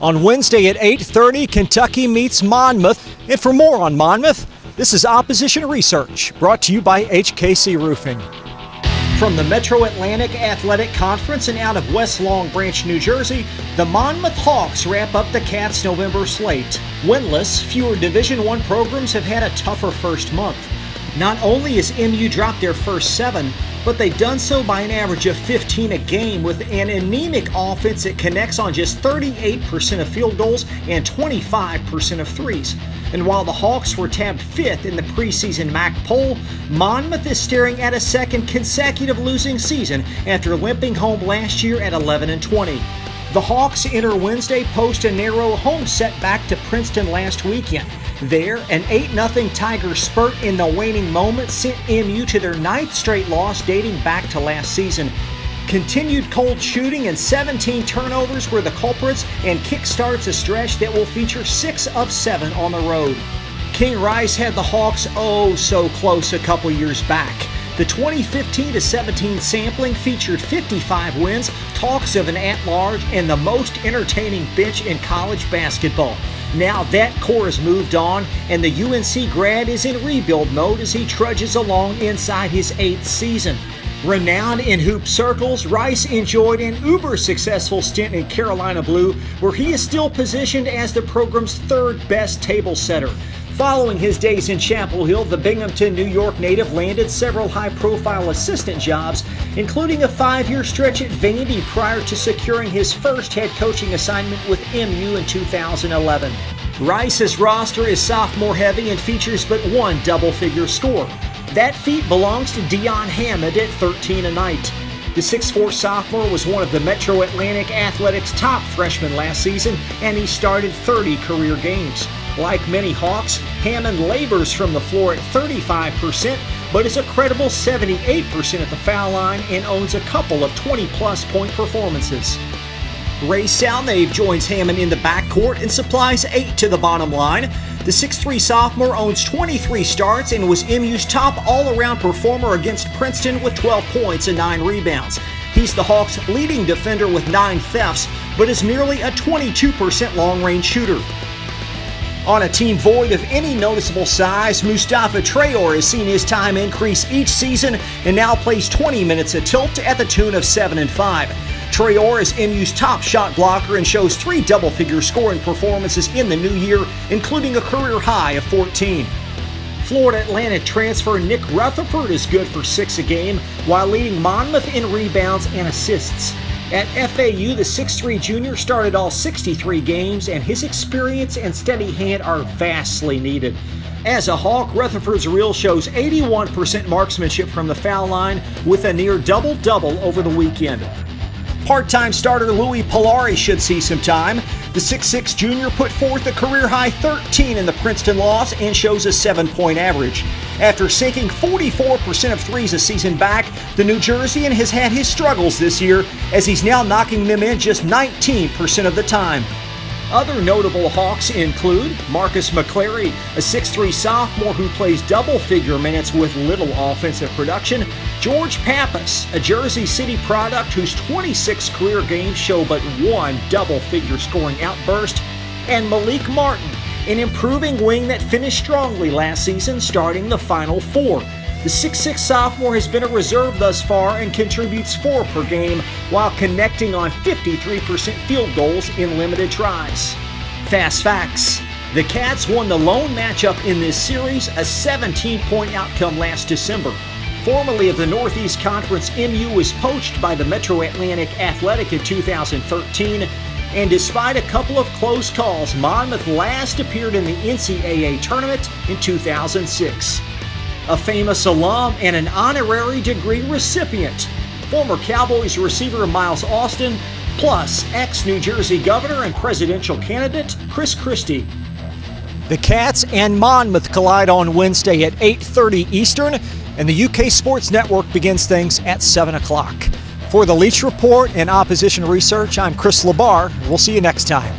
On Wednesday at 8:30, Kentucky meets Monmouth. And for more on Monmouth, this is Opposition Research, brought to you by HKC Roofing. From the Metro Atlantic Athletic Conference and out of West Long Branch, New Jersey, the Monmouth Hawks wrap up the Cats' November slate. Winless, fewer Division I programs have had a tougher first month. Not only has MU dropped their first 7, but they've done so by an average of 15 a game with an anemic offense that connects on just 38% of field goals and 25% of threes. And while the Hawks were tabbed 5th in the preseason MAC poll, Monmouth is staring at a second consecutive losing season after limping home last year at 11-20. The Hawks enter Wednesday post a narrow home setback to Princeton last weekend. There, an 8-0 Tiger spurt in the waning moment sent MU to their 9th straight loss dating back to last season. Continued cold shooting and 17 turnovers were the culprits and kickstarts a stretch that will feature 6 of 7 on the road. King Rice had the Hawks oh so close a couple years back. The 2015-17 sampling featured 55 wins, talks of an at-large, and the most entertaining bench in college basketball. Now that core has moved on, and the UNC grad is in rebuild mode as he trudges along inside his 8th season. Renowned in hoop circles, Rice enjoyed an uber-successful stint in Carolina Blue, where he is still positioned as the program's 3rd best table setter. Following his days in Chapel Hill, the Binghamton, New York native landed several high-profile assistant jobs, including a 5-year stretch at Vandy prior to securing his first head coaching assignment with MU in 2011. Rice's roster is sophomore-heavy and features but one double-figure score. That feat belongs to Dion Hammond at 13 a night. The 6'4 sophomore was one of the Metro Atlantic Athletics' top freshmen last season, and he started 30 career games. Like many Hawks, Hammond labors from the floor at 35%, but is a credible 78% at the foul line and owns a couple of 20-plus point performances. Ray Salnave joins Hammond in the backcourt and supplies 8 to the bottom line. The 6'3 sophomore owns 23 starts and was MU's top all-around performer against Princeton with 12 points and 9 rebounds. He's the Hawks' leading defender with 9 thefts, but is merely a 22% long-range shooter. On a team void of any noticeable size, Mustafa Traore has seen his time increase each season and now plays 20 minutes a tilt at the tune of 7 and 5. Traore is MU's top shot blocker and shows 3 double-figure scoring performances in the new year, including a career high of 14. Florida Atlantic transfer Nick Rutherford is good for 6 a game, while leading Monmouth in rebounds and assists. At FAU, the 6'3 junior started all 63 games, and his experience and steady hand are vastly needed. As a Hawk, Rutherford's reel shows 81% marksmanship from the foul line with a near double-double over the weekend. Part-time starter Louis Polari should see some time. The 6'6 junior put forth a career-high 13 in the Princeton loss and shows a 7-point average. After sinking 44% of threes a season back, the New Jerseyan has had his struggles this year as he's now knocking them in just 19% of the time. Other notable Hawks include Marcus McClary, a 6'3 sophomore who plays double-figure minutes with little offensive production, George Pappas, a Jersey City product whose 26 career games show but one double-figure scoring outburst, and Malik Martin, an improving wing that finished strongly last season, starting the Final Four. The 6'6 sophomore has been a reserve thus far and contributes 4 per game while connecting on 53% field goals in limited tries. Fast facts. The Cats won the lone matchup in this series, a 17-point outcome last December. Formerly of the Northeast Conference, MU was poached by the Metro Atlantic Athletic in 2013, and despite a couple of close calls, Monmouth last appeared in the NCAA tournament in 2006. A famous alum and an honorary degree recipient, former Cowboys receiver Miles Austin, plus ex-New Jersey governor and presidential candidate Chris Christie. The Cats and Monmouth collide on Wednesday at 8:30 Eastern, and the UK Sports Network begins things at 7 o'clock. For the Leach Report and Opposition Research, I'm Chris Labar. We'll see you next time.